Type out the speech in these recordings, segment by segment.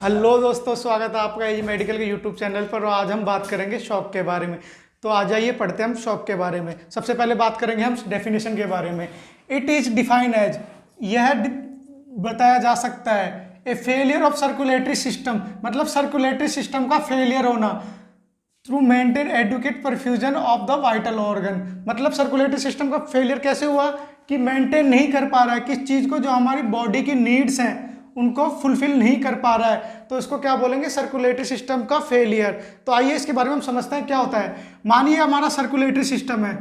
Hello दोस्तों, स्वागत है आपका एज मेडिकल के यूट्यूब चैनल पर। और आज हम बात करेंगे शॉक के बारे में। तो आ जाइए पढ़ते हैं हम शॉक के बारे में। सबसे पहले बात करेंगे हम डेफिनेशन के बारे में। इट इज डिफाइन एज, बताया जा सकता है, a failure of circulatory system, मतलब सर्कुलेटरी सिस्टम का फेलियर होना through maintain adequate perfusion of the vital organ. मतलब सर्कुलेटरी सिस्टम का फेलियर कैसे हुआ कि मेंटेन नहीं कर पा रहा है किस चीज को, जो हमारी बॉडी की नीड्स हैं उनको फुलफिल नहीं कर पा रहा है, तो इसको क्या बोलेंगे, सर्कुलेटरी सिस्टम का फेलियर। तो आइए इसके बारे में हम समझते हैं क्या होता है। मानिए हमारा सर्कुलेटरी सिस्टम है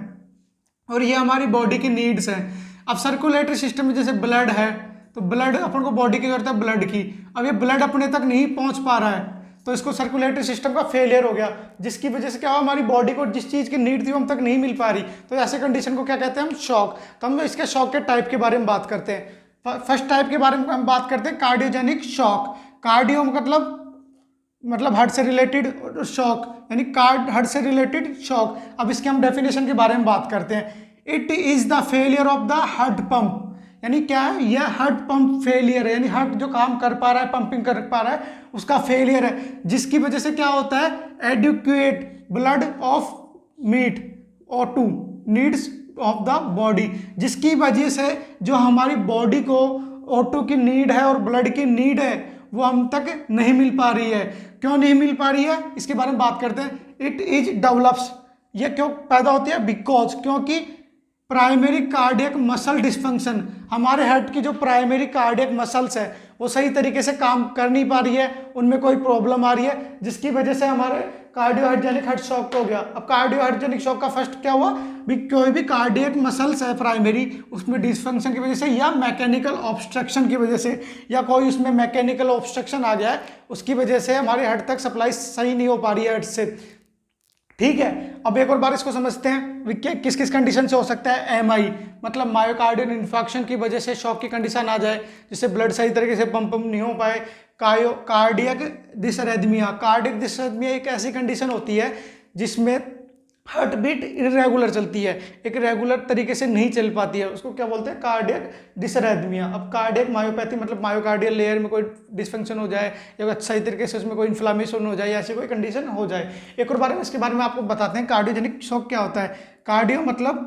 और ये हमारी बॉडी की नीड्स है। अब सर्कुलेटरी सिस्टम में जैसे ब्लड है, तो ब्लड अपन को बॉडी की जरूरत है ब्लड की। अब ये ब्लड अपने तक नहीं पहुंच पा रहा है, तो इसको सर्कुलेटरी सिस्टम का फेलियर हो गया, जिसकी वजह से क्या हुआ, हमारी बॉडी को जिस चीज़ की नीड थी वो हम तक नहीं मिल पा रही। तो ऐसे कंडीशन को क्या कहते हैं हम, शॉक। तो हम इसके शॉक के टाइप के बारे में बात करते हैं। फर्स्ट टाइप के बारे में हम बात करते हैं कार्डियोजेनिक शॉक। कार्डियो मतलब हार्ट से रिलेटेड शॉक, यानी हार्ट से रिलेटेड शॉक। अब इसके हम डेफिनेशन के बारे में बात करते हैं। It is the failure of the heart pump, यानी क्या है, यह हार्ट पंप फेलियर है, यानी हार्ट जो काम कर पा रहा है, पंपिंग कर पा रहा है, उसका फेलियर है, जिसकी वजह से क्या होता है, एडुक्वेट ब्लड ऑफ मीट और to needs of the body, जिसकी वजह से जो हमारी बॉडी को O2 की नीड है और ब्लड की नीड है वो हम तक नहीं मिल पा रही है। क्यों नहीं मिल पा रही है, इसके बारे में बात करते हैं। इट इज डेवलप्स, ये क्यों पैदा होती है, बिकॉज, क्योंकि प्राइमरी कार्डियक मसल डिस्फंक्शन, हमारे हार्ट की जो प्राइमरी कार्डियक मसल्स है वो सही तरीके से काम कर नहीं पा रही है, उनमें कोई प्रॉब्लम आ रही है, जिसकी वजह से हमारे कार्डियोहाइड्रोजेनिक हार्ट शॉक हो गया। अब कार्डियोहाइड्रोजेनिक शॉक का फर्स्ट क्या हुआ, कोई भी कार्डियक मसल्स है प्राइमरी, उसमें डिस्फंक्शन की वजह से या मैकेनिकल ऑब्स्ट्रक्शन की वजह से, या कोई उसमें मैकेनिकल ऑब्स्ट्रक्शन आ गया है, उसकी वजह से हमारे हार्ट तक सप्लाई सही नहीं हो पा रही है हार्ट से। ठीक है, अब एक और बार इसको समझते हैं किस किस कंडीशन से हो सकता है। एमआई मतलब मायोकार्डियल इन्फेक्शन की वजह से शॉक की कंडीशन आ जाए, जिससे ब्लड सही तरीके से पंप नहीं हो पाए। कार्डियक डिसरेथमिया, कार्डियक डिसरेथमिया एक ऐसी कंडीशन होती है जिसमें हार्ट बीट इरेगुलर चलती है, एक रेगुलर तरीके से नहीं चल पाती है, उसको क्या बोलते हैं, कार्डियक डिसरेथमिया। अब कार्डियक मायोपैथी मतलब मायोकार्डियल लेयर में कोई डिस्फंक्शन हो जाए, या सही तरीके से उसमें कोई इन्फ्लामेशन हो जाए, ऐसी कोई कंडीशन हो जाए। एक और बारे में इसके बारे में आपको बताते हैं, कार्डियोजेनिक शॉक क्या होता है। कार्डियो मतलब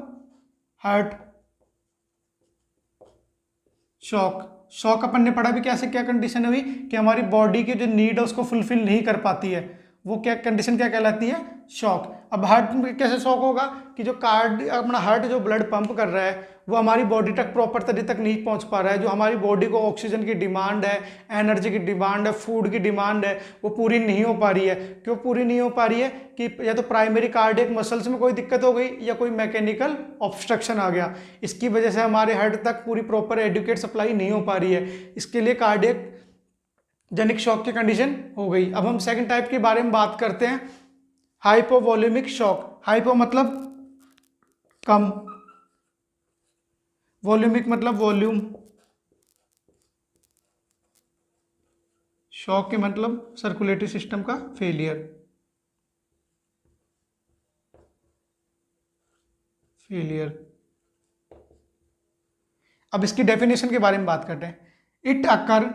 हार्ट, शॉक, शॉक अपन ने पढ़ा भी कैसे, क्या कंडीशन हुई कि हमारी बॉडी की जो नीड है उसको फुलफिल नहीं कर पाती है, वो क्या कंडीशन क्या कहलाती है, शॉक। अब हार्ट में कैसे शॉक होगा कि जो अपना हार्ट जो ब्लड पंप कर रहा है वो हमारी बॉडी तक प्रॉपर तरीके तक नहीं पहुंच पा रहा है, जो हमारी बॉडी को ऑक्सीजन की डिमांड है, एनर्जी की डिमांड है, फूड की डिमांड है, वो पूरी नहीं हो पा रही है। क्यों पूरी नहीं हो पा रही है कि या तो प्राइमरी कार्डियक मसल्स में कोई दिक्कत हो गई या कोई मैकेनिकल ऑब्स्ट्रक्शन आ गया, इसकी वजह से हमारे हार्ट तक पूरी प्रॉपर एडुकेट सप्लाई नहीं हो पा रही है, इसके लिए कार्डियक जेनिक शॉक की कंडीशन हो गई। अब हम सेकंड टाइप के बारे में बात करते हैं, हाइपोवॉल्यूमिक शॉक। हाइपो मतलब कम, वॉल्यूमिक मतलब वॉल्यूम, शॉक के मतलब सर्कुलेटरी सिस्टम का फेलियर। अब इसकी डेफिनेशन के बारे में बात करते हैं। It occur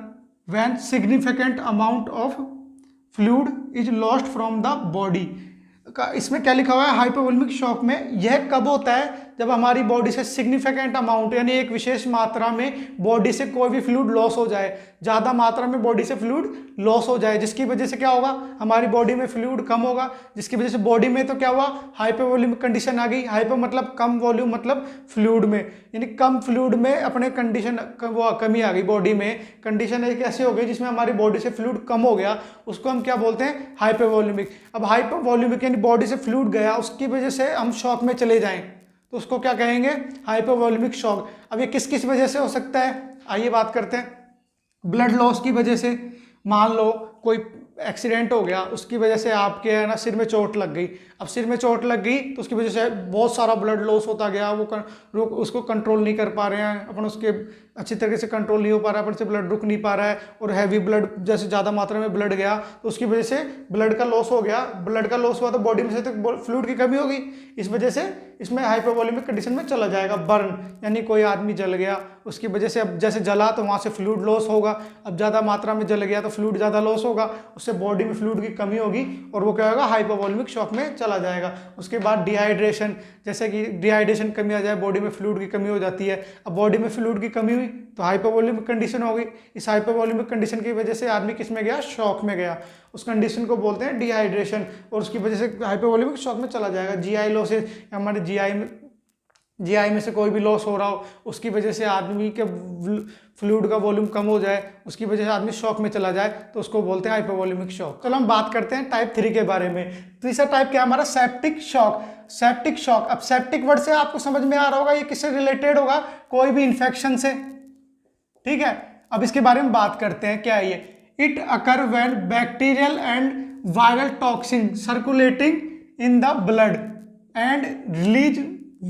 when significant amount of fluid is lost from the body। इसमें क्या लिखा हुआ है, हाइपोवोल्यूमिक शॉक में यह कब होता है, जब हमारी बॉडी से सिग्निफिकेंट अमाउंट यानी एक विशेष मात्रा में बॉडी से कोई भी फ्लूइड लॉस हो जाए, ज़्यादा मात्रा में बॉडी से फ्लूइड लॉस हो जाए, जिसकी वजह से क्या होगा, हमारी बॉडी में फ्लूइड कम होगा, जिसकी वजह से बॉडी में तो क्या हुआ, हाइपोवोल्यूमिक कंडीशन आ गई। हाइपो मतलब कम, वॉल्यूम मतलब फ्लूइड में, यानी कम फ्लूइड में अपने कंडीशन वो कमी आ गई बॉडी में। कंडीशन एक ऐसी हो गई जिसमें हमारी बॉडी से फ्लूइड कम हो गया, उसको हम क्या बोलते हैं, हाइपोवोल्यूमिक। अब हाइपोवोल्यूमिक यानी बॉडी से फ्लूइड गया, उसकी वजह से हम शॉक में चले जाएं तो उसको क्या कहेंगे, हाइपोवोल्यूमिक शॉक। अब ये किस किस वजह से हो सकता है, आइए बात करते हैं। ब्लड लॉस की वजह से, मान लो कोई एक्सीडेंट हो गया, उसकी वजह से आपके है ना सिर में चोट लग गई। अब सिर में चोट लग गई तो उसकी वजह से बहुत सारा ब्लड लॉस होता गया, वो उसको कंट्रोल नहीं कर पा रहे हैं अपन, उसके अच्छी तरीके से कंट्रोल नहीं हो पा रहा है, पर से ब्लड रुक नहीं पा रहा है, और हैवी ब्लड जैसे ज़्यादा मात्रा में ब्लड गया तो उसकी वजह से ब्लड का लॉस हो गया, ब्लड का लॉस हुआ तो बॉडी में से तो फ्लूइड की कमी होगी, इस वजह से इसमें हाइपोवॉल्यूमिक कंडीशन में चला जाएगा। बर्न यानी कोई आदमी जल गया, उसकी वजह से अब जैसे जला तो वहाँ से फ्लूइड लॉस होगा, अब ज़्यादा मात्रा में जल गया तो फ्लूइड ज़्यादा लॉस होगा, उससे बॉडी में फ्लूइड की कमी होगी और वो क्या होगा, हाइपोवॉल्यूमिक शॉक में चला जाएगा। उसके बाद डिहाइड्रेशन, जैसे कि डिहाइड्रेशन कमी आ जाए, बॉडी में फ्लूइड की कमी हो जाती है, अब बॉडी में फ्लूइड की कमी हुई तो हाइपोवॉल्यूमिक कंडीशन हो गई, इस हाइपोवॉल्यूमिक कंडीशन की वजह से आदमी किस में गया, शॉक में गया, उस कंडीशन को बोलते हैं डिहाइड्रेशन, और उसकी वजह से हाइपोवॉल्यूमिक शॉक में चला जाएगा। जीआई लॉसेस, हमारे जीआई में से कोई भी लॉस हो रहा हो, उसकी वजह से आदमी के फ्लूइड का वॉल्यूम कम हो जाए, उसकी वजह से आदमी शॉक में चला जाए, तो उसको बोलते हैं हाइपोवॉल्यूमिक शॉक। चलो हम बात करते हैं टाइप 3 के बारे में। तीसरा टाइप क्या है हमारा, सेप्टिक शॉक। सेप्टिक शॉक, अब सेप्टिक वर्ड से आपको समझ में आ रहा होगा ये किससे रिलेटेड होगा, कोई भी इन्फेक्शन से, ठीक है। अब इसके बारे में बात करते हैं, क्या है ये, it occur when bacterial and viral toxin circulating in the blood and release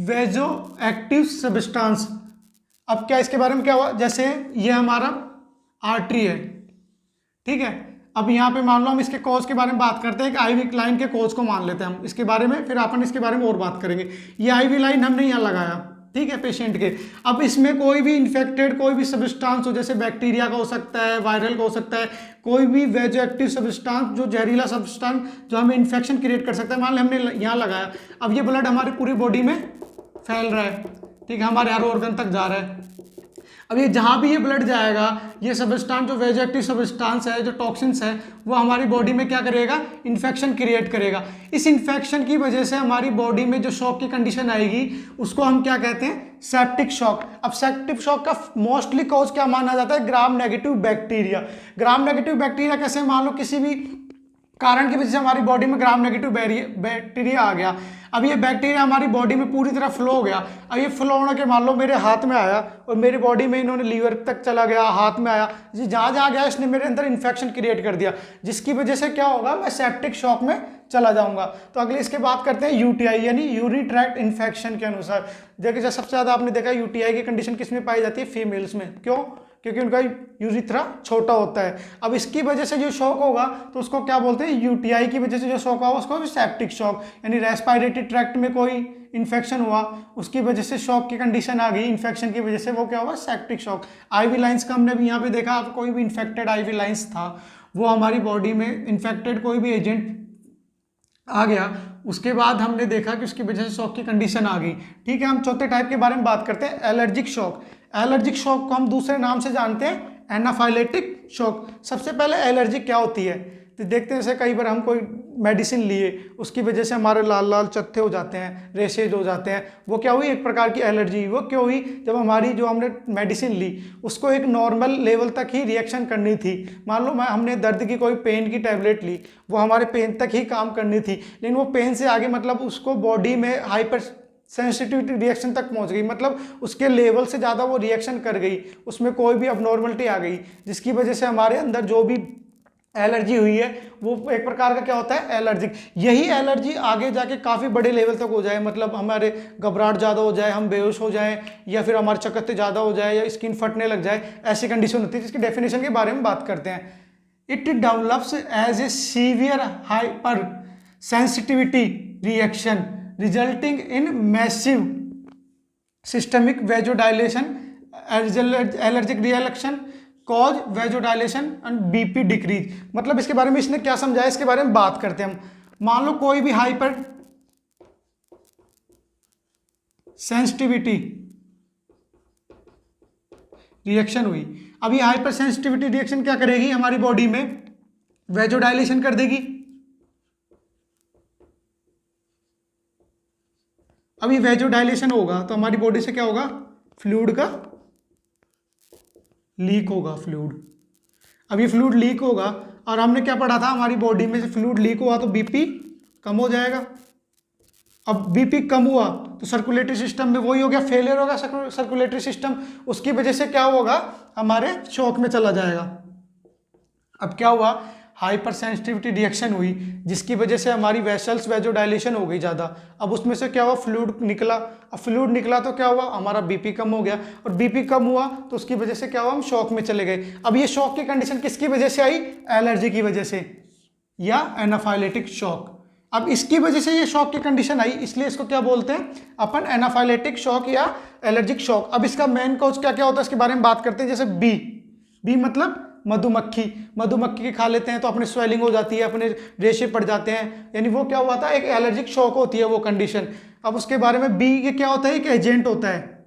vasoactive substance. अब क्या इसके बारे में क्या हुआ, जैसे ये हमारा आर्टरी है, ठीक है, अब यहाँ पे मान लो हम इसके कोज के बारे में बात करते हैं, एक आईवी लाइन के कोज को मान लेते हैं हम इसके बारे में, फिर अपन इसके बारे में और बात करेंगे। ये आईवी लाइन हमने यहाँ लगाया, ठीक है, पेशेंट के। अब इसमें कोई भी इन्फेक्टेड कोई भी सब्सटेंस हो, जैसे बैक्टीरिया का हो सकता है, वायरल का हो सकता है, कोई भी वेजो एक्टिव सब्सटेंस जो जहरीला सब्सटेंस जो हमें इन्फेक्शन क्रिएट कर सकता है, मान लें हमने यहाँ लगाया, अब ये ब्लड हमारी पूरी बॉडी में फैल रहा है, ठीक है, हमारे हर ऑर्गन तक जा रहा है। अब ये जहाँ भी ये ब्लड जाएगा, ये सब्सटेंस जो वेजो एक्टिव सब्सटेंस है, जो टॉक्सिन्स है, वो हमारी बॉडी में क्या करेगा, इन्फेक्शन क्रिएट करेगा। इस इन्फेक्शन की वजह से हमारी बॉडी में जो शॉक की कंडीशन आएगी उसको हम क्या कहते हैं, सेप्टिक शॉक। अब सेप्टिक शॉक का मोस्टली कॉज क्या माना जाता है, gram negative bacteria. Gram negative bacteria कैसे, मान लो किसी भी कारण की वजह से हमारी बॉडी में ग्राम नेगेटिव बैक्टीरिया आ गया, अब ये बैक्टीरिया हमारी बॉडी में पूरी तरह फ्लो हो गया। अब ये फ्लो होने के मान लो मेरे हाथ में आया और मेरी बॉडी में इन्होंने लीवर तक चला गया, हाथ में आया, जहाँ जहाँ गया इसने मेरे अंदर इन्फेक्शन क्रिएट कर दिया, जिसकी वजह से क्या होगा, मैं सेप्टिक शॉक में चला जाऊंगा। तो अगले इसके बात करते हैं यूटीआई यानी यूरिन ट्रैक्ट इन्फेक्शन के अनुसार। देखिए सबसे ज़्यादा आपने देखा यूटीआई की कंडीशन किस में पाई जाती है, फीमेल्स में। क्यों, क्योंकि उनका यूरिथ्रा छोटा होता है। अब इसकी वजह से जो शॉक होगा तो उसको क्या बोलते हैं, यूटीआई की वजह से जो शॉक होगा उसको सेप्टिक शॉक, यानी रेस्पिरेटरी ट्रैक्ट में कोई इन्फेक्शन हुआ, उसकी वजह से शॉक की कंडीशन आ गई, इन्फेक्शन की वजह से, वो क्या हुआ, सेप्टिक शॉक। आईवी लाइंस का हमने भी यहाँ पे देखा, अब कोई भी इन्फेक्टेड आईवी लाइंस था, वो हमारी बॉडी में इन्फेक्टेड कोई भी एजेंट आ गया, उसके बाद हमने देखा कि उसकी वजह से शॉक की कंडीशन आ गई, ठीक है। हम चौथे टाइप के बारे में बात करते हैं, एलर्जिक शॉक। एलर्जिक शॉक को हम दूसरे नाम से जानते हैं एनाफाइलेटिक शॉक। सबसे पहले एलर्जी क्या होती है, तो देखते हैं जैसे कई बार हम कोई मेडिसिन लिए, उसकी वजह से हमारे लाल लाल चत्थे हो जाते हैं, रेशेज हो जाते हैं, वो क्या हुई, एक प्रकार की एलर्जी। वो क्यों हुई, जब हमारी जो हमने मेडिसिन ली उसको एक नॉर्मल लेवल तक ही रिएक्शन करनी थी। मान लो हमने दर्द की कोई पेन की टैबलेट ली, वो हमारे पेन तक ही काम करनी थी, लेकिन वो पेन से आगे मतलब उसको बॉडी में हाइपर सेंसिटिविटी रिएक्शन तक पहुंच गई, मतलब उसके लेवल से ज़्यादा वो रिएक्शन कर गई, उसमें कोई भी अबनॉर्मलिटी आ गई, जिसकी वजह से हमारे अंदर जो भी एलर्जी हुई है वो एक प्रकार का क्या होता है, एलर्जिक। यही एलर्जी आगे जाके काफ़ी बड़े लेवल तक हो जाए, मतलब हमारे घबराहट ज़्यादा हो जाए, हम बेहोश हो जाएं, या फिर हमारे चक्कर ज़्यादा हो जाए, या स्किन फटने लग जाए, ऐसी कंडीशन होती है, जिसकी डेफिनेशन के बारे में बात करते हैं। It develops as a severe hypersensitivity reaction resulting in massive systemic vasodilation, allergic reaction cause vasodilation and BP decrease. मतलब इसके बारे में इसने क्या समझाया, इसके बारे में बात करते हैं हम। मान लो कोई भी हाइपर सेंसिटिविटी रिएक्शन हुई, अब ये हाइपर सेंसिटिविटी रिएक्शन क्या करेगी, हमारी बॉडी में वेजोडाइलेशन कर देगी। अब ये वेजोडाइलेशन होगा तो हमारी बॉडी से क्या होगा, फ्लूइड का लीक होगा, फ्लूइड। अब ये फ्लूइड लीक होगा, और हमने क्या पढ़ा था, हमारी बॉडी में से फ्लूइड लीक हुआ तो बीपी कम हो जाएगा। अब बीपी कम हुआ तो सर्कुलेटरी सिस्टम में वही हो गया, फेलियर होगा सर्कुलेटरी सिस्टम, उसकी वजह से क्या होगा, हमारे शॉक में चला जाएगा। अब क्या हुआ, हाइपर सेंसिटिविटी रिएक्शन हुई, जिसकी वजह से हमारी वेसल्स वेजोडाइलेशन हो गई ज़्यादा। अब उसमें से क्या हुआ, फ्लूइड निकला। अब फ्लूइड निकला तो क्या हुआ, हमारा बीपी कम हो गया, और बीपी कम हुआ तो उसकी वजह से क्या हुआ, हम शॉक में चले गए। अब ये शॉक की कंडीशन किसकी वजह से आई, एलर्जी की वजह से या एनाफाइलेटिक शॉक। अब इसकी वजह से ये शॉक की कंडीशन आई, इसलिए इसको क्या बोलते हैं अपन, एनाफाइलेटिक शॉक या एलर्जिक शॉक। अब इसका मेन कॉज क्या क्या होता है इसके बारे में बात करते हैं। जैसे बी मतलब मधुमक्खी, मधुमक्खी के खा लेते हैं तो अपने स्वेलिंग हो जाती है, अपने रेशे पड़ जाते हैं, यानी वो क्या हुआ था, एक एलर्जिक शॉक होती है वो कंडीशन। अब उसके बारे में बी ये क्या होता है, एक एजेंट होता है,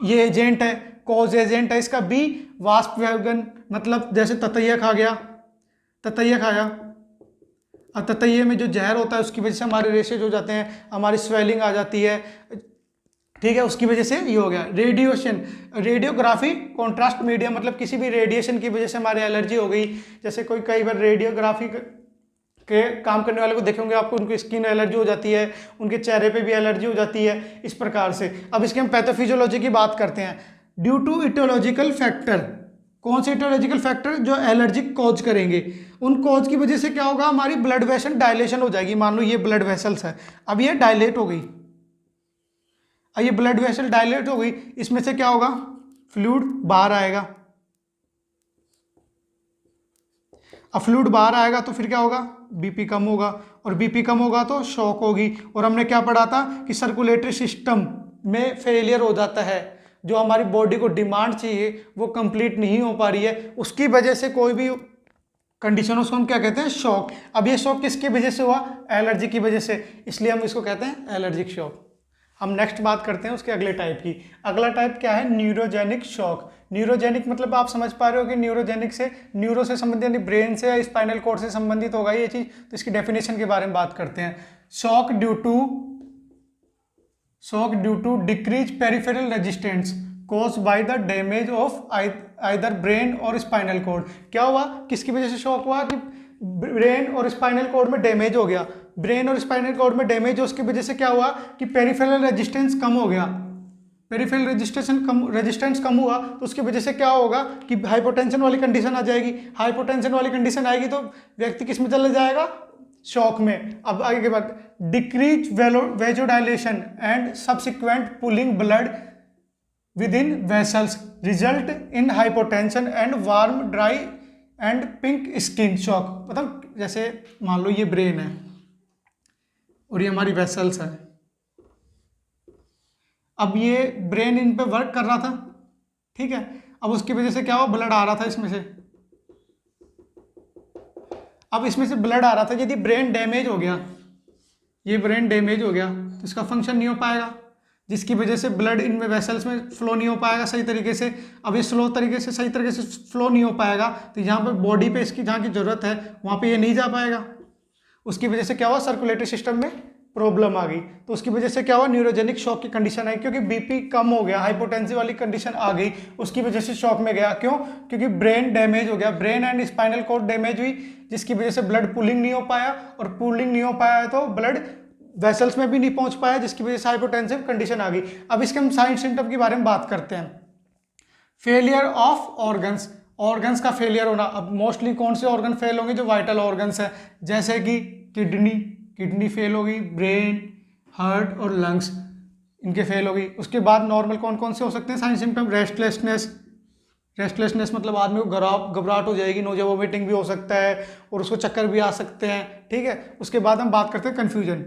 ये एजेंट है, कॉज एजेंट है इसका बी। वास्प वैगन मतलब जैसे ततैया खा गया, ततैया खाया, और ततैये में जो जहर होता है उसकी वजह से हमारे रेशेज हो जाते हैं, हमारी स्वेलिंग आ जाती है, ठीक है, उसकी वजह से ये हो गया। रेडिएशन, रेडियोग्राफी कॉन्ट्रास्ट मीडिया मतलब किसी भी रेडिएशन की वजह से हमारी एलर्जी हो गई। जैसे कोई कई बार रेडियोग्राफी के काम करने वाले को देखेंगे आपको, उनकी स्किन एलर्जी हो जाती है, उनके चेहरे पे भी एलर्जी हो जाती है, इस प्रकार से। अब इसके हम पैथोफिजियोलॉजी की बात करते हैं। ड्यू टू इटियोलॉजिकल फैक्टर, कौन से इटियोलॉजिकल फैक्टर जो एलर्जिक कॉज करेंगे, उन कॉज की वजह से क्या होगा, हमारी ब्लड वेसल डायलेशन हो जाएगी। मान लो ये ब्लड वेसल्स है, अब ये डायलेट हो गई, अब ये ब्लड वेसल डायलेट हो गई, इसमें से क्या होगा, फ्लूइड बाहर आएगा। अब फ्लूइड बाहर आएगा तो फिर क्या होगा, बीपी कम होगा, और बीपी कम होगा तो शॉक होगी। और हमने क्या पढ़ा था कि सर्कुलेटरी सिस्टम में फेलियर हो जाता है, जो हमारी बॉडी को डिमांड चाहिए वो कंप्लीट नहीं हो पा रही है, उसकी वजह से कोई भी कंडीशन उसको हम क्या कहते हैं, शॉक। अब ये शॉक किसकी वजह से हुआ, एलर्जी की वजह से, इसलिए हम इसको कहते हैं एलर्जिक शॉक। हम नेक्स्ट बात करते हैं उसके अगले टाइप की। अगला टाइप क्या है, न्यूरोजेनिक शॉक। न्यूरोजेनिक मतलब आप समझ पा रहे हो कि न्यूरोजेनिक से, न्यूरो से संबंधित यानी ब्रेन से या स्पाइनल कॉर्ड से संबंधित होगा ये चीज, तो इसकी डेफिनेशन के बारे में बात करते हैं। Shock due to decrease peripheral resistance cause by the damage of either brain और स्पाइनल कॉर्ड। क्या हुआ, किसकी वजह से शॉक हुआ, कि ब्रेन और स्पाइनल कॉर्ड में डैमेज हो गया, ब्रेन और स्पाइनल कॉर्ड में डैमेज हो, उसकी वजह से क्या हुआ कि पेरिफेरल रेजिस्टेंस कम हो गया, पेरिफेरल रेजिस्टेंस कम हुआ, तो उसकी वजह से क्या होगा कि हाइपोटेंशन वाली कंडीशन आ जाएगी। हाइपोटेंशन वाली कंडीशन आएगी तो व्यक्ति किस में चला जाएगा, शॉक में। अब आगे के बाद decrease vasodilation and subsequent pulling blood with in vessels result in hypotension and warm dry and pink skin shock. मतलब जैसे मान लो ये ब्रेन है और ये हमारी वेसल्स है, अब ये ब्रेन इन पे वर्क कर रहा था, ठीक है, अब उसकी वजह से क्या हुआ, ब्लड आ रहा था इसमें से, अब इसमें से ब्लड आ रहा था, यदि ब्रेन डैमेज हो गया, ये ब्रेन डैमेज हो गया तो इसका फंक्शन नहीं हो पाएगा, जिसकी वजह से ब्लड इनमें वेसल्स में फ्लो नहीं हो पाएगा सही तरीके से। अब ये सही तरीके से फ्लो नहीं हो पाएगा तो यहाँ पर बॉडी पे इसकी जहाँ की जरूरत है वहाँ पे ये नहीं जा पाएगा, उसकी वजह से क्या हुआ, सर्कुलेटरी सिस्टम में प्रॉब्लम आ गई, तो उसकी वजह से क्या हुआ, न्यूरोजेनिक शॉक की कंडीशन आई, क्योंकि बीपी कम हो गया, हाइपोटेंसिव वाली कंडीशन आ गई, उसकी वजह से शॉक में गया। क्यों, क्योंकि ब्रेन डैमेज हो गया, brain and spinal cord damage हुई, जिसकी वजह से ब्लड पुलिंग नहीं हो पाया, और पुलिंग नहीं हो पाया तो ब्लड वेसल्स में भी नहीं पहुंच पाया, जिसकी वजह से हाइपोटेंसिव कंडीशन आ गई। अब इसके हम साइन सिम्टम के बारे में बात करते हैं। फेलियर ऑफ ऑर्गन्स, ऑर्गन्स का फेलियर होना। अब मोस्टली कौन से ऑर्गन फेल होंगे, जो वाइटल ऑर्गन्स है, जैसे कि किडनी फेल होगी, ब्रेन, हार्ट और लंग्स इनके फेल होगी। उसके बाद नॉर्मल कौन कौन से हो सकते हैं साइन सिम्टम, रेस्टलेसनेस मतलब आदमी को घबराहट हो जाएगी, नोजिया वोमिटिंग भी हो सकता है, और उसको चक्कर भी आ सकते हैं, ठीक है। उसके बाद हम बात करते हैं कन्फ्यूजन।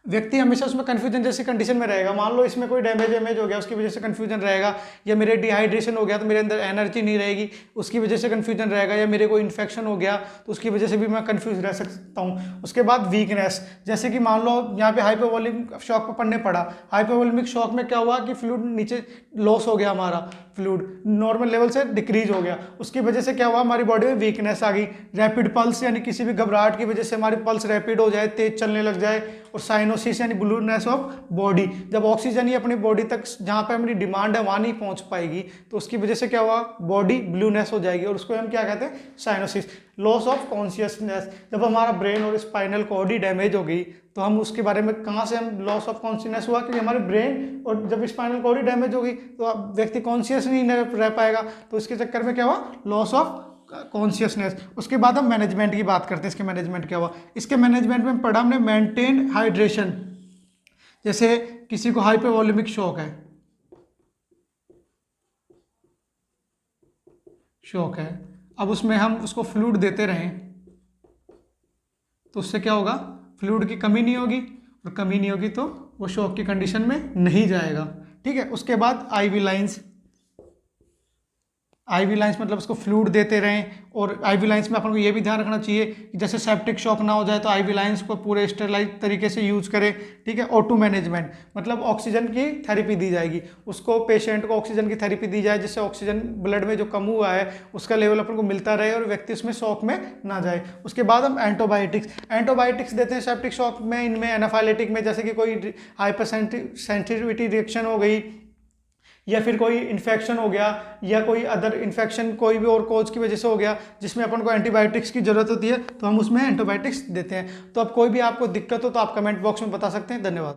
व्यक्ति हमेशा उसमें कन्फ्यूजन जैसी कंडीशन में रहेगा, मान लो इसमें कोई डैमेज हो गया उसकी वजह से कन्फ्यूजन रहेगा, या मेरे डिहाइड्रेशन हो गया तो मेरे अंदर एनर्जी नहीं रहेगी उसकी वजह से कन्फ्यूजन रहेगा, या मेरे को इन्फेक्शन हो गया तो उसकी वजह से भी मैं कन्फ्यूज रह सकता हूँ। उसके बाद वीकनेस, जैसे कि मान लो यहाँ पे हाइपोवोलेमिक शॉक पर पढ़ने पड़ा, हाइपोवोलेमिक शॉक में क्या हुआ कि फ्लूइड नीचे लॉस हो गया, हमारा फ्लूइड नॉर्मल लेवल से डिक्रीज हो गया, उसकी वजह से क्या हुआ, हमारी बॉडी में वीकनेस आ गई। रैपिड पल्स यानी किसी भी घबराहट की वजह से हमारी पल्स रैपिड हो जाए, तेज चलने लग जाए, और साइनोसिस यानी ब्लूनेस ऑफ बॉडी, जब ऑक्सीजन ही अपनी बॉडी तक जहाँ पे हमारी डिमांड है वहाँ नहीं पहुँच पाएगी तो उसकी वजह से क्या हुआ, बॉडी ब्लूनेस हो जाएगी, और उसको हम क्या कहते हैं, साइनोसिस। लॉस ऑफ कॉन्शियसनेस, जब हमारा ब्रेन और स्पाइनल कॉर्ड ही डैमेज हो गई तो हम उसके बारे में कहाँ से हम लॉस ऑफ कॉन्शियसनेस हुआ, क्योंकि हमारे ब्रेन और जब स्पाइनल कॉर्ड ही डैमेज हो गई तो व्यक्ति कॉन्शियस नहीं रह पाएगा, तो इसके चक्कर में क्या हुआ, लॉस ऑफ कॉन्शियसनेस। उसके बाद हम मैनेजमेंट की बात करते हैं। इसके मैनेजमेंट क्या हुआ, इसके मैनेजमेंट में पढ़ा हमने मेंटेन हाइड्रेशन। जैसे किसी को हाइपोवोलेमिक शॉक है, अब उसमें हम उसको फ्लूइड देते रहें तो उससे क्या होगा, फ्लूइड की कमी नहीं होगी, और कमी नहीं होगी तो वो शॉक की कंडीशन में नहीं जाएगा। ठीक है, उसके बाद आईवी लाइंस। आईवी लाइंस मतलब उसको फ्लूइड देते रहें, और आईवी लाइंस में अपन को ये भी ध्यान रखना चाहिए कि जैसे सेप्टिक शॉक ना हो जाए तो आईवी लाइंस को पूरे स्टेरलाइज तरीके से यूज करें। ठीक है, O2 मैनेजमेंट मतलब ऑक्सीजन की थेरेपी दी जाएगी, उसको पेशेंट को ऑक्सीजन की थेरेपी दी जाए जिससे ऑक्सीजन ब्लड में जो कम हुआ है उसका लेवल अपन को मिलता रहे और व्यक्ति उसमें शॉक में ना जाए। उसके बाद हम एंटीबायोटिक्स देते हैं सेप्टिक शॉक में। इनमें एनाफाइलेटिक में जैसे कि कोई हाइपर सेंसिटिविटी रिएक्शन हो गई, या फिर कोई इन्फेक्शन हो गया, या कोई अदर इन्फेक्शन कोई भी और कोज की वजह से हो गया जिसमें अपन को एंटीबायोटिक्स की जरूरत होती है, तो हम उसमें एंटीबायोटिक्स देते हैं। तो अब कोई भी आपको दिक्कत हो तो आप कमेंट बॉक्स में बता सकते हैं। धन्यवाद।